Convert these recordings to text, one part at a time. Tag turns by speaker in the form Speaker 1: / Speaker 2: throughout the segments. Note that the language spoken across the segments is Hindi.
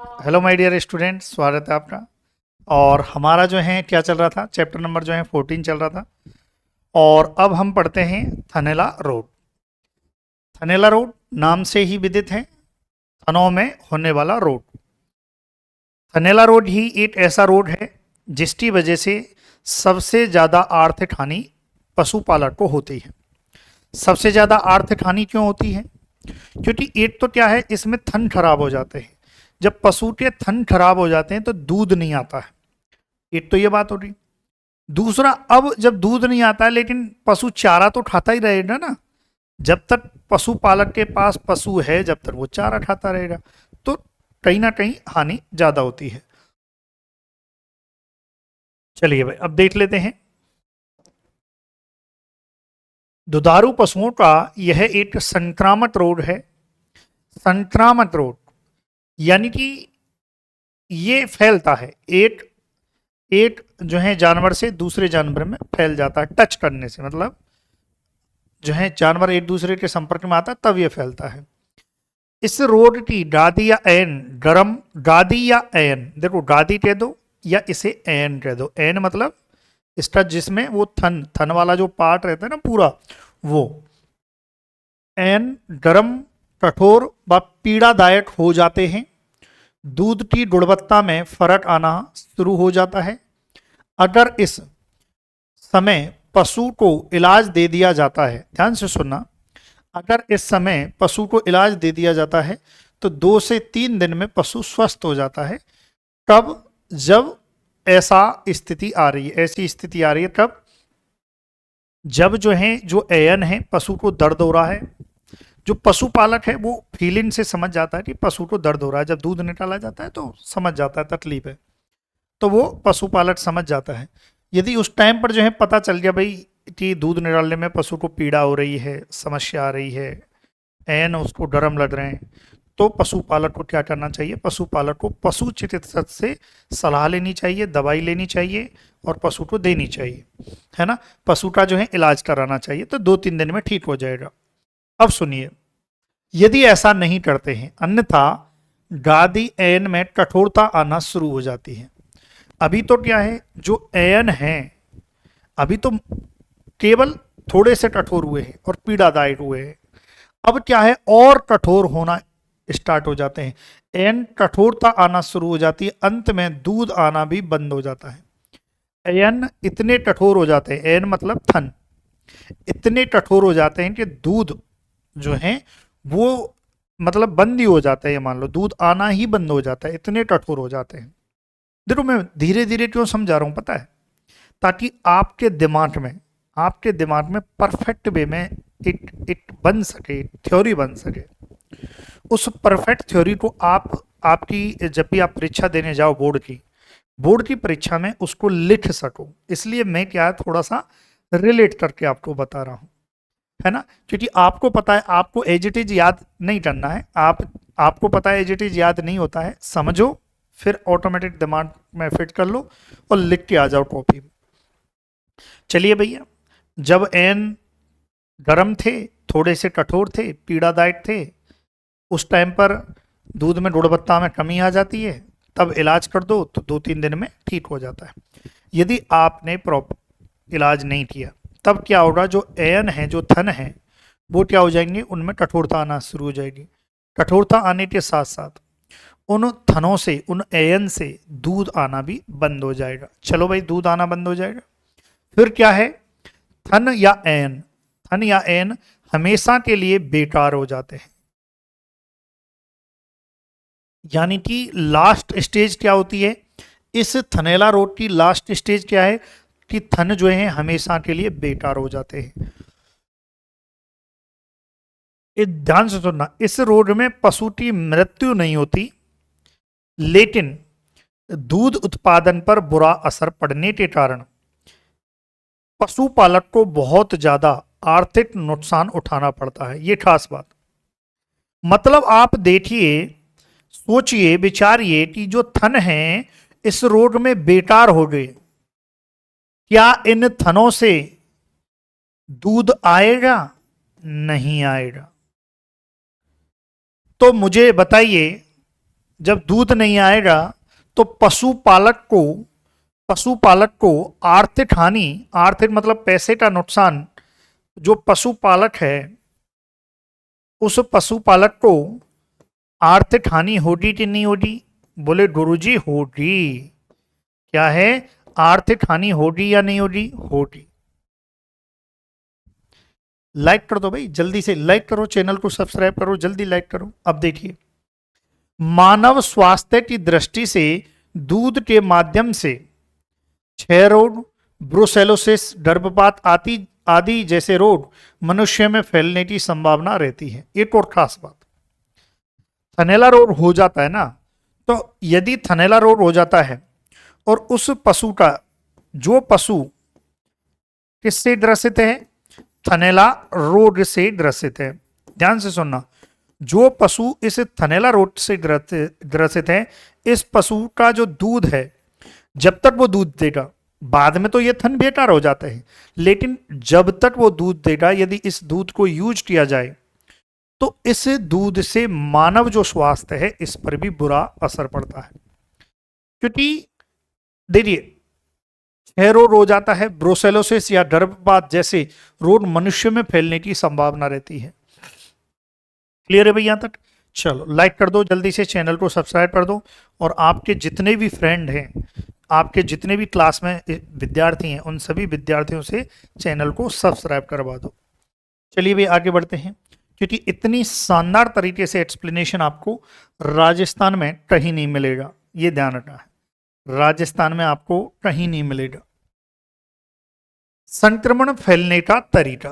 Speaker 1: हेलो माय डियर स्टूडेंट, स्वागत है आपका। और हमारा जो है क्या चल रहा था, चैप्टर नंबर जो है 14 चल रहा था। और अब हम पढ़ते हैं थनेला रोड। थनेला रोड नाम से ही विदित है, थनों में होने वाला रोड। थनेला रोड ही एक ऐसा रोड है जिसकी वजह से सबसे ज़्यादा आर्थिक हानि पशुपालक को होती है। सबसे ज़्यादा आर्थिक हानि क्यों होती है? क्योंकि एक तो क्या है, इसमें थन खराब हो जाते हैं। जब पशु के थन खराब हो जाते हैं तो दूध नहीं आता है। एक तो ये बात हो रही। दूसरा, अब जब दूध नहीं आता है लेकिन पशु चारा तो खाता ही रहेगा ना। जब तक पशुपालक के पास पशु है, जब तक वो चारा खाता रहेगा, तो कहीं ना कहीं हानि ज्यादा होती है। चलिए भाई, अब देख लेते हैं। दुधारू पशुओं का यह एक संक्रामक रोग है। संक्रामक रोग यानी कि ये फैलता है, एक एक जो है जानवर से दूसरे जानवर में फैल जाता है, टच करने से। मतलब जो है जानवर एक दूसरे के संपर्क में आता है तब ये फैलता है। इस रोग की दादी या एन गरम, दादी या एन, देखो दादी कह दो या इसे एन कह दो। एन मतलब इसका जिसमें वो थन थन वाला जो पार्ट रहता है ना पूरा, वो एन गरम, कठोर व पीड़ादायक हो जाते हैं। दूध की गुणवत्ता में फर्क आना शुरू हो जाता है। अगर इस समय पशु को इलाज दे दिया जाता है, ध्यान से सुनना, अगर इस समय पशु को इलाज दे दिया जाता है तो 2 से 3 दिन में पशु स्वस्थ हो जाता है। कब? जब ऐसा स्थिति आ रही है, ऐसी स्थिति आ रही है कब? जब जो है जो एयन है, पशु को दर्द हो रहा है। जो पशुपालक है वो फीलिंग से समझ जाता है कि पशु को दर्द हो रहा है। जब दूध निकाला जाता है तो समझ जाता है तकलीफ है, तो वो पशुपालक समझ जाता है। यदि उस टाइम पर जो है पता चल गया भाई कि दूध निकालने में पशु को पीड़ा हो रही है, समस्या आ रही है, एन उसको डरम लग रहे हैं, तो पशुपालक को क्या करना चाहिए? पशुपालक को पशु चिकित्सक से सलाह लेनी चाहिए, दवाई लेनी चाहिए और पशु को देनी चाहिए, है ना। पशु का जो है इलाज कराना चाहिए, तो 2-3 दिन में ठीक हो जाएगा। अब सुनिए, यदि ऐसा नहीं करते हैं, अन्यथा गादी एन में कठोरता आना शुरू हो जाती है। अभी तो क्या है, जो एन है अभी तो केवल थोड़े से कठोर हुए हैं और पीड़ादायक हुए हैं। अब क्या है, और कठोर होना स्टार्ट हो जाते हैं। एन कठोरता आना शुरू हो जाती है, अंत में दूध आना भी बंद हो जाता है। एन इतने कठोर हो जाते हैं, एन मतलब थन, इतने कठोर हो जाते हैं कि दूध जो है वो मतलब बंद ही हो जाता है। ये मान लो दूध आना ही बंद हो जाता है, इतने कठोर हो जाते हैं। देखो मैं धीरे धीरे क्यों समझा रहा हूं पता है? ताकि आपके दिमाग में परफेक्ट वे में एक बन सके, थ्योरी बन सके। उस परफेक्ट थ्योरी को आप आपकी जब भी आप परीक्षा देने जाओ बोर्ड की परीक्षा में उसको लिख सको। इसलिए मैं क्या है, थोड़ा सा रिलेट करके आपको बता रहा हूँ, है ना। क्योंकि आपको पता है, आपको एज इट इज याद नहीं करना है। आपको पता है एज इट इज याद नहीं होता है, समझो, फिर ऑटोमेटिक दिमाग में फिट कर लो और लिख के आ जाओ कॉपी में। चलिए भैया, जब एन गरम थे, थोड़े से कठोर थे, पीड़ादायक थे, उस टाइम पर दूध में गुणवत्ता में कमी आ जाती है, तब इलाज कर दो तो 2-3 दिन में ठीक हो जाता है। यदि आपने प्रॉपर इलाज नहीं किया, तब क्या होगा, जो एन है, जो थन है, वो क्या हो जाएंगे, उनमें कठोरता आना शुरू हो जाएगी। कठोरता आने के साथ साथ उन थनों से, उन एन से दूध आना भी बंद हो जाएगा। चलो भाई, दूध आना बंद हो जाएगा, फिर क्या है, थन या एन, थन या एन हमेशा के लिए बेकार हो जाते हैं। यानी कि लास्ट स्टेज क्या होती है, इस थनेला रोग की लास्ट स्टेज क्या है कि थन जो है हमेशा के लिए बेकार हो जाते हैं। ध्यान से सुनना, इस रोग में पशु की मृत्यु नहीं होती, लेकिन दूध उत्पादन पर बुरा असर पड़ने के कारण पशुपालक को बहुत ज्यादा आर्थिक नुकसान उठाना पड़ता है। ये खास बात। मतलब आप देखिए, सोचिए, विचारिए कि जो थन है इस रोग में बेकार हो गए, क्या इन थनों से दूध आएगा? नहीं आएगा। तो मुझे बताइए, जब दूध नहीं आएगा तो पशुपालक को आर्थिक हानि, आर्थिक मतलब पैसे का नुकसान, जो पशुपालक है उस पशुपालक को आर्थिक हानि होगी कि नहीं होगी? बोले गुरुजी होगी। क्या है? आर्थिक हानि होगी या नहीं होगी? होगी। लाइक कर दो भाई, जल्दी से लाइक करो, चैनल को सब्सक्राइब करो, जल्दी लाइक करो। अब देखिए, मानव स्वास्थ्य की दृष्टि से दूध के माध्यम से क्षय रोग, ब्रुसेलोसिस, गर्भपात आदि जैसे रोग मनुष्य में फैलने की संभावना रहती है। एक और खास बात, थनैला रोग हो जाता है ना, तो यदि थनैला रोग हो जाता है और उस पशु का, जो पशु किससे ग्रसित है? थनैला रोग से ग्रसित है। ध्यान से सुनना, जो पशु इस थनैला रोग से ग्रसित है, इस पशु का जो दूध है, जब तक वो दूध देगा, बाद में तो ये थन बेकार हो जाता है, लेकिन जब तक वो दूध देगा, यदि इस दूध को यूज किया जाए तो इस दूध से मानव जो स्वास्थ्य है इस पर भी बुरा असर पड़ता है। क्योंकि देखिए, क्षय रोग हो जाता है, ब्रुसेलोसिस या गर्भपात जैसे रोग मनुष्य में फैलने की संभावना रहती है। क्लियर है भाई यहां तक? चलो लाइक कर दो, जल्दी से चैनल को सब्सक्राइब कर दो, और आपके जितने भी फ्रेंड हैं, आपके जितने भी क्लास में विद्यार्थी हैं, उन सभी विद्यार्थियों से चैनल को सब्सक्राइब करवा दो। चलिए भाई आगे बढ़ते हैं, क्योंकि इतनी शानदार तरीके से एक्सप्लेनेशन आपको राजस्थान में कहीं नहीं मिलेगा, ये ध्यान रखना है, राजस्थान में आपको कहीं नहीं मिलेगा। संक्रमण फैलने का तरीका,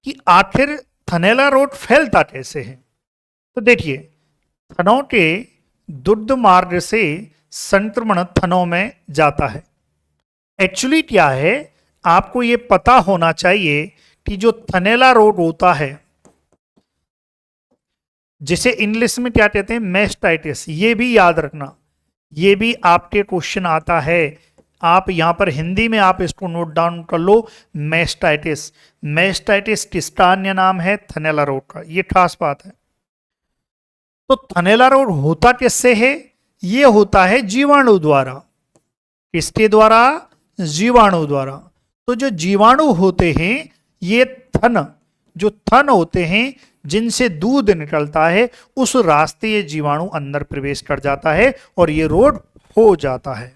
Speaker 1: कि आखिर थनैला रोग फैलता कैसे है? तो देखिए, थनों के दुग्ध मार्ग से संक्रमण थनों में जाता है। एक्चुअली क्या है, आपको यह पता होना चाहिए कि जो थनैला रोग होता है, जिसे इंग्लिश में क्या कहते हैं? मैस्टाइटिस। ये भी याद रखना, ये भी आपके क्वेश्चन आता है। आप यहां पर हिंदी में आप इसको नोट डाउन कर लो, मैस्टाइटिस। मैस्टाइटिस किसका अन्य नाम है? थनैला रोग का। ये खास बात है। तो थनैला रोग होता किससे है? ये होता है जीवाणु द्वारा। किसके द्वारा? जीवाणु द्वारा। तो जो जीवाणु होते हैं, ये जो थन होते हैं जिनसे दूध निकलता है, उस रास्ते ये जीवाणु अंदर प्रवेश कर जाता है और ये रोग हो जाता है।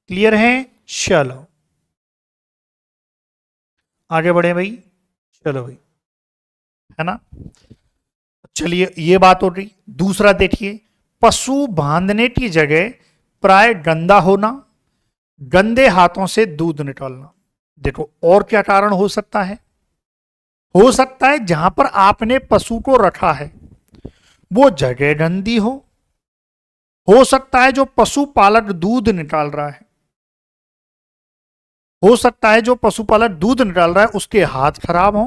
Speaker 1: क्लियर है? चलो आगे बढ़े भाई, चलो भाई, है ना? चलिए ये बात हो रही। दूसरा देखिए, पशु बांधने की जगह प्राय गंदा होना, गंदे हाथों से दूध निकालना। देखो और क्या कारण हो सकता है? हो सकता है जहां पर आपने पशु को रखा है वो जगह गंदी हो सकता है जो पशुपालक दूध निकाल रहा है, हो सकता है जो पशुपालक दूध निकाल रहा है उसके हाथ खराब हो,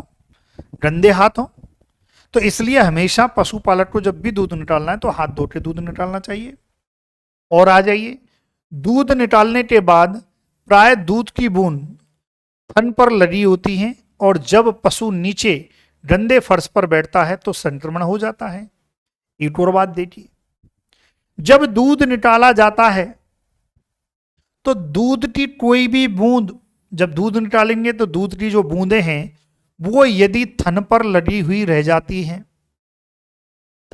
Speaker 1: गंदे हाथ हो। तो इसलिए हमेशा पशुपालक को जब भी दूध निकालना है तो हाथ धो के दूध निकालना चाहिए। और आ जाइए, दूध निकालने के बाद प्राय दूध की बूंद थन पर लगी होती है, और जब पशु नीचे गंदे फर्श पर बैठता है तो संक्रमण हो जाता है। एक और बात देखिए, जब दूध निकाला जाता है तो दूध की कोई भी बूंद, जब दूध निकालेंगे तो दूध की जो बूंदें हैं वो यदि थन पर लगी हुई रह जाती हैं,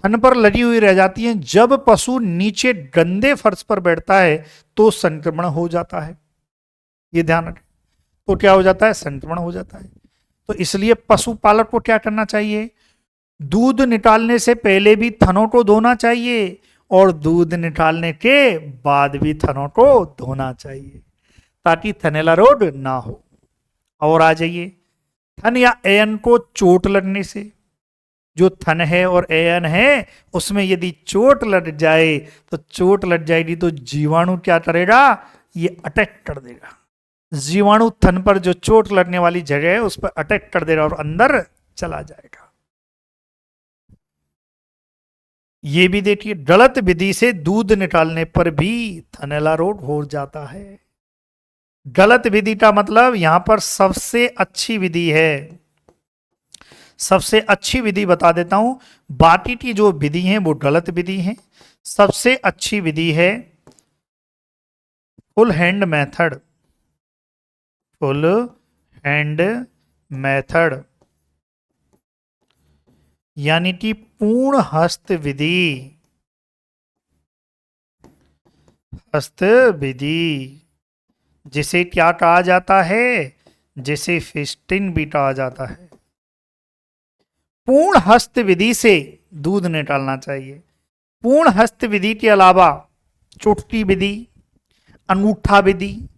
Speaker 1: थन पर लगी हुई रह जाती हैं, जब पशु नीचे गंदे फर्श पर बैठता है तो संक्रमण हो जाता है। ये ध्यान रखें। तो क्या हो जाता है? संक्रमण हो जाता है। तो इसलिए पशुपालक को क्या करना चाहिए? दूध निकालने से पहले भी थनों को धोना चाहिए और दूध निकालने के बाद भी थनों को धोना चाहिए, ताकि थनैला रोग ना हो। और आ जाइए, थन या एयन को चोट लगने से, जो थन है और एयन है उसमें यदि चोट लग जाए तो चोट लग जाएगी तो जीवाणु क्या करेगा? ये अटैक कर देगा। जीवाणु थन पर जो चोट लगने वाली जगह है उस पर अटैक कर देगा और अंदर चला जाएगा। ये भी देखिए, गलत विधि से दूध निकालने पर भी थनैला रोग हो जाता है। गलत विधि का मतलब यहां पर सबसे अच्छी विधि है, सबसे अच्छी विधि बता देता हूं, बाकी की जो विधि है वो गलत विधि है। सबसे अच्छी विधि है full hand method, full hand method यानी कि पूर्ण हस्त विधि, हस्त विधि जिसे क्या कहा जाता है, जिसे फिस्टिंग भी कहा जाता है। पूर्ण हस्त विधि से दूध निकालना चाहिए। पूर्ण हस्त विधि के अलावा चुटकी विधि, अंगूठा विधि,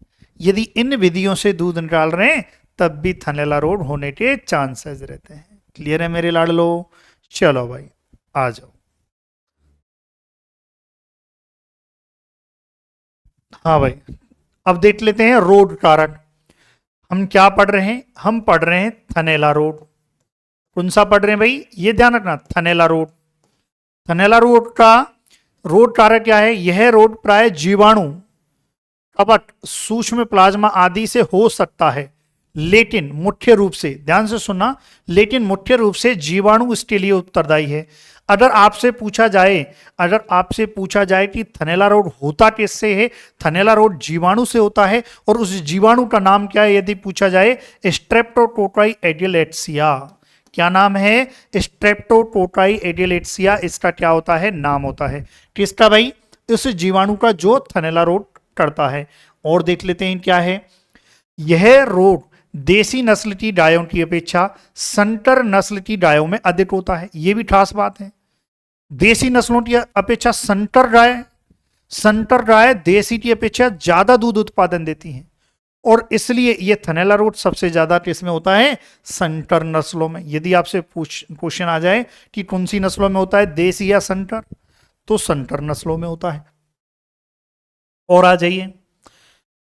Speaker 1: यदि इन विधियों से दूध निकाल रहे हैं तब भी थनैला रोग होने के चांसेस रहते हैं। क्लियर है मेरे लाडलो? चलो भाई आ जाओ। हाँ भाई, अब देख लेते हैं रोग कारक। हम क्या पढ़ रहे हैं? हम पढ़ रहे हैं थनैला रोग। कौन सा पढ़ रहे हैं भाई? ये ध्यान रखना, थनैला रोग। थनैला रोग का रोग कारक क्या है? यह रोग प्राय जीवाणु, कवक, सूक्ष्म प्लाज्मा आदि से हो सकता है, लेकिन मुख्य रूप से, ध्यान से सुनना, लेकिन मुख्य रूप से जीवाणु इसके लिए उत्तरदायी है। अगर आपसे पूछा जाए, अगर आपसे पूछा जाए कि थनैला रोग होता किससे है, थनैला रोग जीवाणु से होता है, और उस जीवाणु का नाम क्या है यदि पूछा जाए? स्ट्रेप्टोकोकाई एडिलेट्सिया। क्या नाम है? स्ट्रेप्टोकोकाई एडिलेट्सिया इसका क्या होता है? नाम होता है। किसका भाई? इस जीवाणु का जो थनैला रोग करता है। और देख लेते हैं क्या है। यह रोग देसी नस्ल की गायों की अपेक्षा संकर नस्ल की गायों में अधिक होता है। यह भी खास बात है। देसी नस्लों की अपेक्षा संकर गाय देसी की अपेक्षा ज्यादा दूध उत्पादन देती हैं, और इसलिए यह थनैला रोग सबसे ज्यादा किसमें होता है? संकर नस्लों में। यदि आपसे क्वेश्चन आ जाए कि कौन सी नस्लों में होता है, देसी या संकर, तो संकर नस्लों में होता है। और आ जाइए,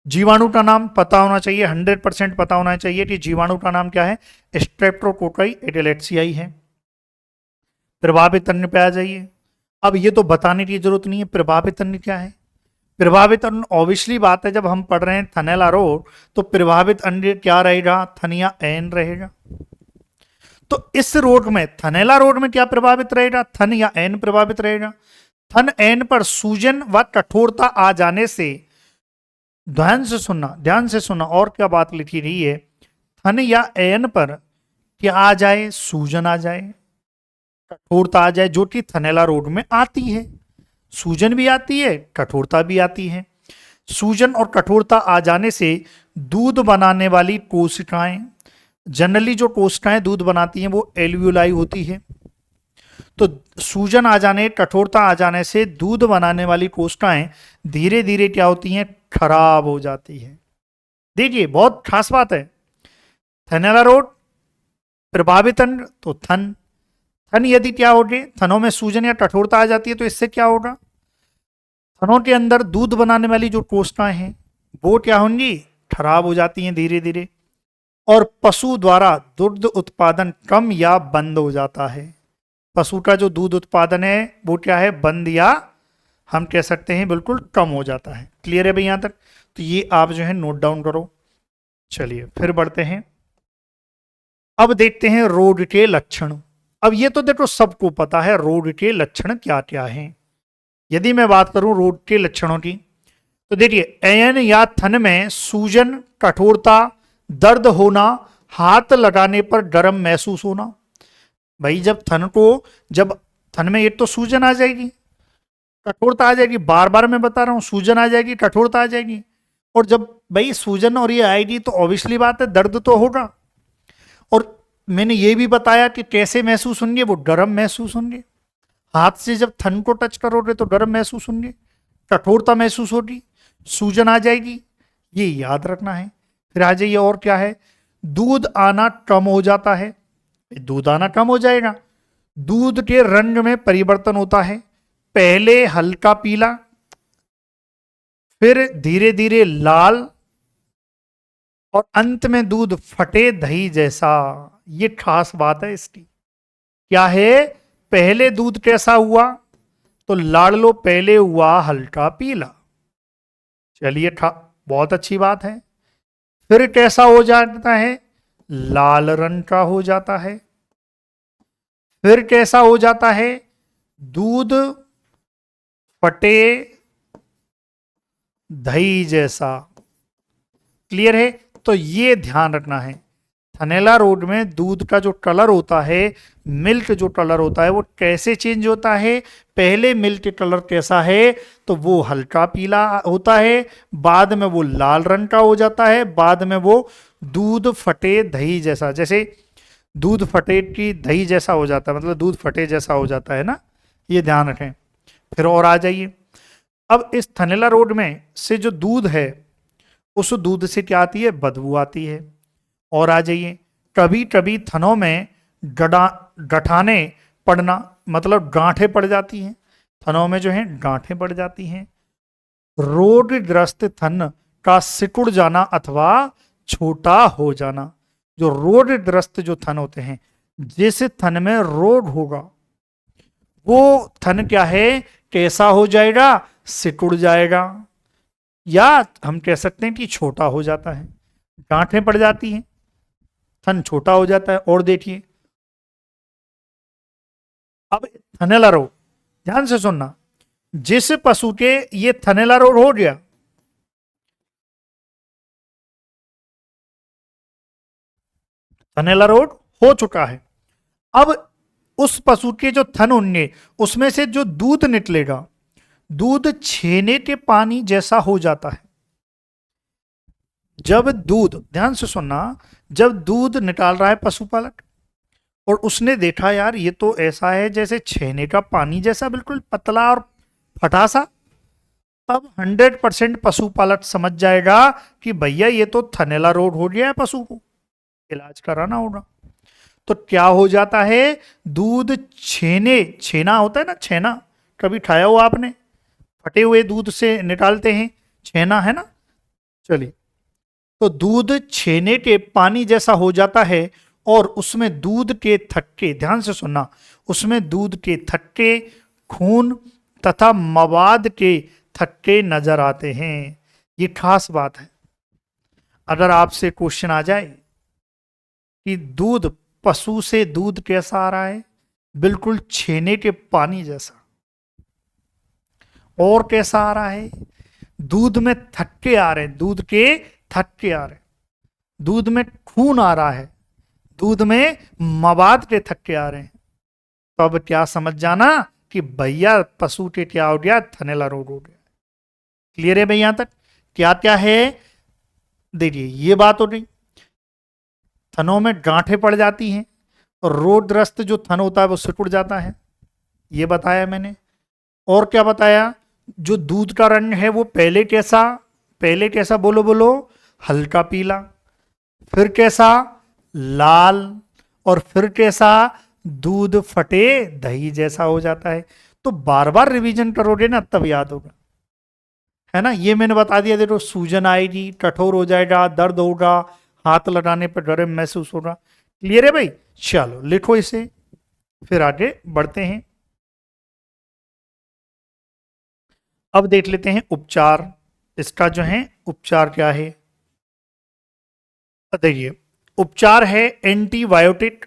Speaker 1: जीवाणु का नाम पता होना चाहिए, 100% पता होना चाहिए कि जीवाणु का नाम क्या है? स्ट्रेप्टोकोकाई एडिलेट्सियाई है। प्रभावित अन्न पे आ जाइए। अब ये तो बताने की जरूरत नहीं है प्रभावित अन्न क्या है। प्रभावित अन्न ऑब्वियसली बात है, जब हम पढ़ रहे हैं थनैला रोग तो प्रभावित अन्न क्या रहेगा? थन या एन रहेगा। तो इस रोग में, थनैला रोग में क्या प्रभावित रहेगा? थन या एन प्रभावित रहेगा। थन एन पर सूजन व कठोरता आ जाने से, ध्यान से सुनना, ध्यान से सुनना, और क्या बात लिखी रही है? थन या एन पर क्या आ जाए? सूजन आ जाए, कठोरता आ जाए, जो कि थनैला रोग में आती है। सूजन भी आती है, कठोरता भी आती है। सूजन और कठोरता आ जाने से दूध बनाने वाली कोशिकाएं, जनरली जो कोशिकाएं दूध बनाती हैं वो एल्वियोलाई होती है। तो सूजन आ जाने, कठोरता आ जाने से दूध बनाने वाली कोशिकाएं धीरे धीरे क्या होती हैं? खराब हो जाती है। देखिए बहुत खास बात है। थनैला रोग प्रभावित अन्न तो थन, थन यदि क्या हो गए, थनों में सूजन या कठोरता आ जाती है तो इससे क्या होगा? थनों के अंदर दूध बनाने वाली जो कोशिकाएं हैं वो क्या होंगी? खराब हो जाती हैं धीरे धीरे, और पशु द्वारा दुग्ध उत्पादन कम या बंद हो जाता है। पशु का जो दूध उत्पादन है वो क्या है? बंद, या हम कह सकते हैं बिल्कुल कम हो जाता है। क्लियर है भाई यहां तक? तो ये आप जो है नोट डाउन करो। चलिए फिर बढ़ते हैं। अब देखते हैं रोग के लक्षण। अब ये तो देखो सबको पता है रोग के लक्षण क्या क्या हैं। यदि मैं बात करूं रोग के लक्षणों की, तो देखिए एन या थन में सूजन, कठोरता, दर्द होना, हाथ लगाने पर गर्म महसूस होना। भाई जब थन में एक तो सूजन आ जाएगी, कठोरता आ जाएगी, बार बार मैं बता रहा हूं, सूजन आ जाएगी, कठोरता आ जाएगी, और जब भाई सूजन और ये आएगी तो ऑब्वियसली बात है दर्द तो होगा। और मैंने ये भी बताया कि कैसे महसूस होंगे? वो गर्म महसूस होंगे। हाथ से जब थन को टच करोगे तो गर्म महसूस होंगे, कठोरता महसूस होगी, सूजन आ जाएगी, ये याद रखना है। फिर आ जाइए, और क्या है? दूध आना कम हो जाता है। दूध आना कम हो जाएगा। दूध के रंग में परिवर्तन होता है, पहले हल्का पीला, फिर धीरे धीरे लाल, और अंत में दूध फटे दही जैसा। ये खास बात है इसकी। क्या है? पहले दूध कैसा हुआ? तो लाडलो पहले हुआ हल्का पीला। चलिए बहुत अच्छी बात है। फिर कैसा हो जाता है? लाल रंग का हो जाता है। फिर कैसा हो जाता है, दूध फटे दही जैसा। क्लियर है? तो ये ध्यान रखना है, थनैला रोड में दूध का जो कलर होता है, मिल्क जो कलर होता है, वो कैसे चेंज होता है। पहले मिल्क कलर कैसा है, तो वो हल्का पीला होता है, बाद में वो लाल रंग का हो जाता है, बाद में वो दूध फटे दही जैसा, जैसे दूध फटे की दही जैसा हो जाता है, मतलब दूध फटे जैसा हो जाता है ना, ये ध्यान रखें। फिर और आ जाइए, अब इस थनैला रोड में से जो दूध है, उस दूध से क्या आती है, बदबू आती है। और आ जाइए, कभी कभी थनों में गठाने पड़ना, मतलब गांठें पड़ जाती हैं, थनों में जो है गांठें पड़ जाती हैं। रोगग्रस्त थन का सिकुड़ जाना अथवा छोटा हो जाना। जो रोगग्रस्त जो थन होते हैं, जिस थन में रोग होगा, वो थन क्या है, कैसा हो जाएगा, सिकुड़ जाएगा, या हम कह सकते हैं कि छोटा हो जाता है, गांठें पड़ जाती हैं, थन छोटा हो जाता है। और देखिए, अब थनैला रोग, ध्यान से सुनना, जिस पशु के ये थनैला रोग हो गया, थनैला रोग हो चुका है, अब उस पशु के जो थन होंगे, उसमें से जो दूध निकलेगा, दूध छेने के पानी जैसा हो जाता है। जब दूध, ध्यान से सुनना, जब दूध निकाल रहा है पशुपालक, और उसने देखा यार ये तो ऐसा है जैसे छेने का पानी जैसा, बिल्कुल पतला और फटा सा, तब 100% पशुपालक समझ जाएगा कि भैया ये तो थनैला रोग हो गया है, पशु को इलाज कराना होगा। तो क्या हो जाता है, दूध छेने, छेना होता है ना, छेना कभी खाया हो आपने, फटे हुए दूध से निकालते हैं, छेना है ना। चलिए, तो दूध छेने के पानी जैसा हो जाता है, और उसमें दूध के थक्के, ध्यान से सुनना, उसमें दूध के थक्के, खून तथा मवाद के थक्के नजर आते हैं। ये खास बात है। अगर आपसे क्वेश्चन आ जाए कि दूध, पशु से दूध कैसा आ रहा है, बिल्कुल छेने के पानी जैसा, और कैसा आ रहा है, दूध में थक्के आ रहे हैं, दूध के थक्के आ रहे हैं, दूध में खून आ रहा है, दूध में मवाद के थक्के आ रहे हैं, तो अब क्या समझ जाना कि भैया पशु के क्या हो गया, थनैला रोग हो गया। क्लियर है भाई? यहां तक क्या क्या है, देखिए ये बात हो गई, थनों में गांठें पड़ जाती हैं, और रोगग्रस्त जो थन होता है वो सिकुड़ जाता है, ये बताया मैंने। और क्या बताया, जो दूध का रंग है वो पहले कैसा, पहले कैसा, बोलो बोलो, हल्का पीला, फिर कैसा, लाल, और फिर कैसा, दूध फटे दही जैसा हो जाता है। तो बार बार रिवीजन करोगे ना तब याद होगा, है ना। ये मैंने बता दिया, देखो सूजन आएगी, कठोर हो जाएगा, दर्द होगा, हाथ लगाने पर गर्म महसूस होगा। क्लियर है भाई? चलो लिखो इसे, फिर आगे बढ़ते हैं। अब देख लेते हैं उपचार, इसका जो है उपचार क्या है। देखिए, उपचार है एंटीबायोटिक,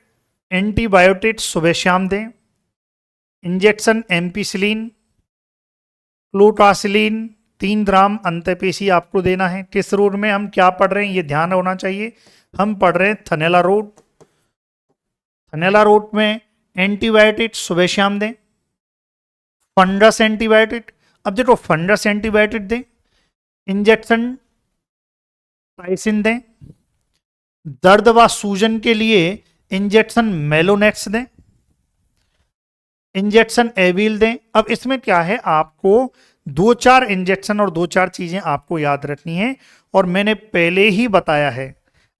Speaker 1: एंटीबायोटिक सुबह शाम दें, इंजेक्शन एम्पिसिलिन, क्लोटासिलिन 3 ग्राम अंतःपेशी आपको देना है। किस रोग में हम क्या पढ़ रहे हैं ये ध्यान होना चाहिए, हम पढ़ रहे हैं थनैला रोग। थनैला रोग में एंटीबायोटिक सुबह शाम दें, फंगस एंटीबायोटिक, अब देखो फंगस एंटीबायोटिक दें, इंजेक्शन टाइसिन दें, दर्द व सूजन के लिए इंजेक्शन मेलोनेक्स दें, इंजेक्शन एविल दें। अब इसमें क्या है, आपको 2-4 इंजेक्शन और 2-4 चीजें आपको याद रखनी है, और मैंने पहले ही बताया है,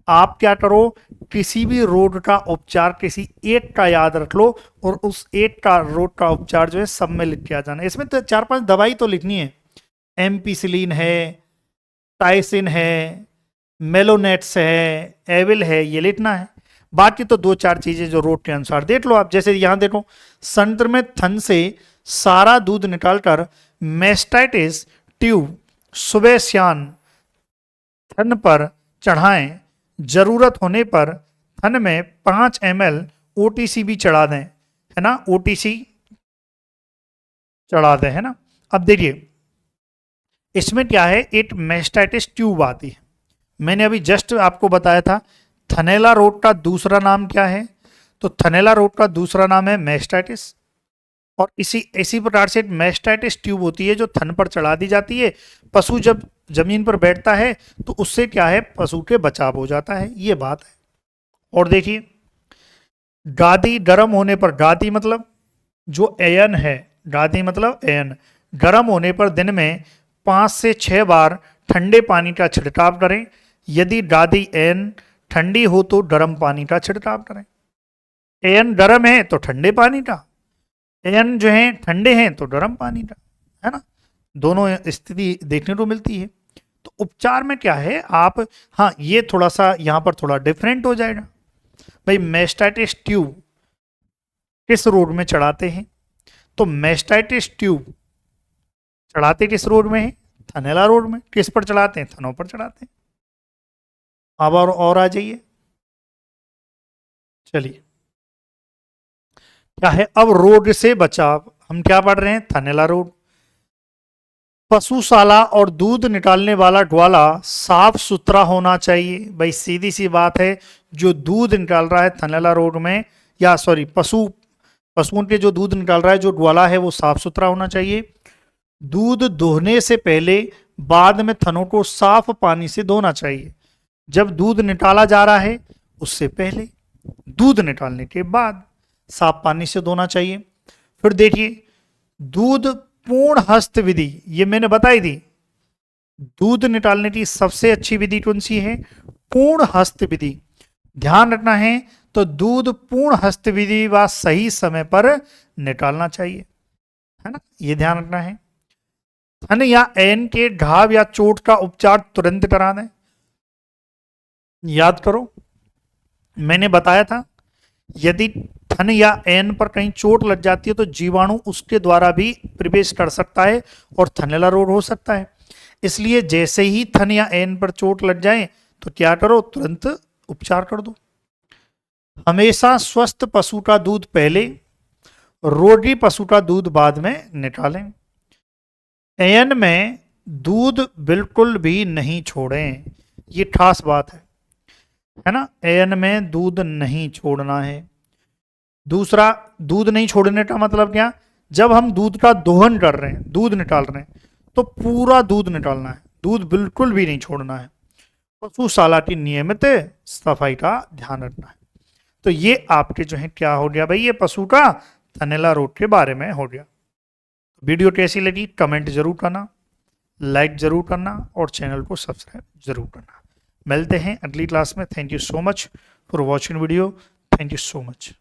Speaker 1: आप क्या करो, किसी भी रोग का उपचार किसी एक का याद रख लो, और उस एक का रोग का उपचार जो है सब में लिख के आ जाना। इसमें तो 4-5 दवाई तो लिखनी है, एम्पिसिलिन है, टाइसिन है, मेलोनेट्स है, एविल है, ये लिखना है। बाकी तो 2-4 चीजें जो रोग के अनुसार देख लो आप। जैसे यहां देखो, संक्रमित थन से सारा दूध निकालकर मेस्टाइटिस ट्यूब सुबह शाम थन पर चढ़ाएं, जरूरत होने पर थन में 5 ml OTC भी चढ़ा दें। है ना, ओटीसी चढ़ाते हैं ना। अब देखिए इसमें क्या है, एक मेस्टाइटिस ट्यूब आती है। मैंने अभी जस्ट आपको बताया था थनैला रोग का दूसरा नाम क्या है, तो थनैला रोग का दूसरा नाम है मेस्टाइटिस। और इसी प्रकार से मेस्टाइटिस ट्यूब होती है जो थन पर चढ़ा दी जाती है। पशु जब जमीन पर बैठता है तो उससे क्या है, पशु के बचाव हो जाता है, ये बात है। और देखिए गादी गर्म होने पर, गादी मतलब जो एयन है, गादी मतलब एयन, गर्म होने पर दिन में 5 से 6 बार ठंडे पानी का छिड़काव करें। यदि गादी एयन ठंडी हो तो गर्म पानी का छिड़काव करें। एयन गर्म है तो ठंडे पानी का, एयन जो है ठंडे हैं तो गर्म पानी का, है ना, दोनों स्थिति देखने को मिलती है। तो उपचार में क्या है आप, हाँ ये थोड़ा सा यहाँ पर थोड़ा डिफरेंट हो जाएगा भाई। मेस्टाइटिस ट्यूब किस रोग में चढ़ाते हैं, तो मेस्टाइटिस ट्यूब चढ़ाते किस रोग में है, थनैला रोग में। किस पर चढ़ाते हैं, थनों पर चढ़ाते हैं। अब और आ जाइए, चलिए क्या है अब, रोग से बचाव। हम क्या पढ़ रहे हैं, थनैला रोग। पशुशाला और दूध निकालने वाला ग्वाला साफ सुथरा होना चाहिए। भाई सीधी सी बात है, जो दूध निकाल रहा है थनैला रोग में, या सॉरी पशुओं के जो दूध निकाल रहा है जो ग्वाला है वो साफ सुथरा होना चाहिए। दूध दोहने से पहले बाद में थनों को साफ पानी से धोना चाहिए। जब दूध निकाला जा रहा है उससे पहले, दूध निकालने के बाद साफ पानी से धोना चाहिए। फिर देखिए दूध पूर्ण हस्त विधि, ये मैंने बताई थी, दूध निकालने की सबसे अच्छी विधि कौन सी है, पूर्ण हस्त विधि। ध्यान रखना है, तो दूध पूर्ण हस्त विधि व सही समय पर निकालना चाहिए, है ना, ये ध्यान रखना है। थन या एन के घाव या चोट का उपचार तुरंत करा दें। याद करो मैंने बताया था, यदि थन या एन पर कहीं चोट लग जाती है तो जीवाणु उसके द्वारा भी प्रवेश कर सकता है और थनैला रोग हो सकता है। इसलिए जैसे ही थन या एन पर चोट लग जाए तो क्या करो, तुरंत उपचार कर दो। हमेशा स्वस्थ पशु का दूध पहले, रोगी पशु का दूध बाद में निकालें। एन में दूध बिल्कुल भी नहीं छोड़ें, ये खास बात है ना, एन में दूध नहीं छोड़ना है। दूसरा, दूध नहीं छोड़ने का मतलब क्या, जब हम दूध का दोहन कर रहे हैं, दूध निकाल रहे हैं, तो पूरा दूध निकालना है, दूध बिल्कुल भी नहीं छोड़ना है। पशुशाला की नियमित सफाई का ध्यान रखना है। तो ये आपके जो है क्या हो गया भाई, ये पशु का थनैला रोग के बारे में हो गया। वीडियो कैसी लगी कमेंट जरूर करना, लाइक जरूर करना और चैनल को सब्सक्राइब जरूर करना। मिलते हैं अगली क्लास में। Thank you so much for watching video. Thank you so much.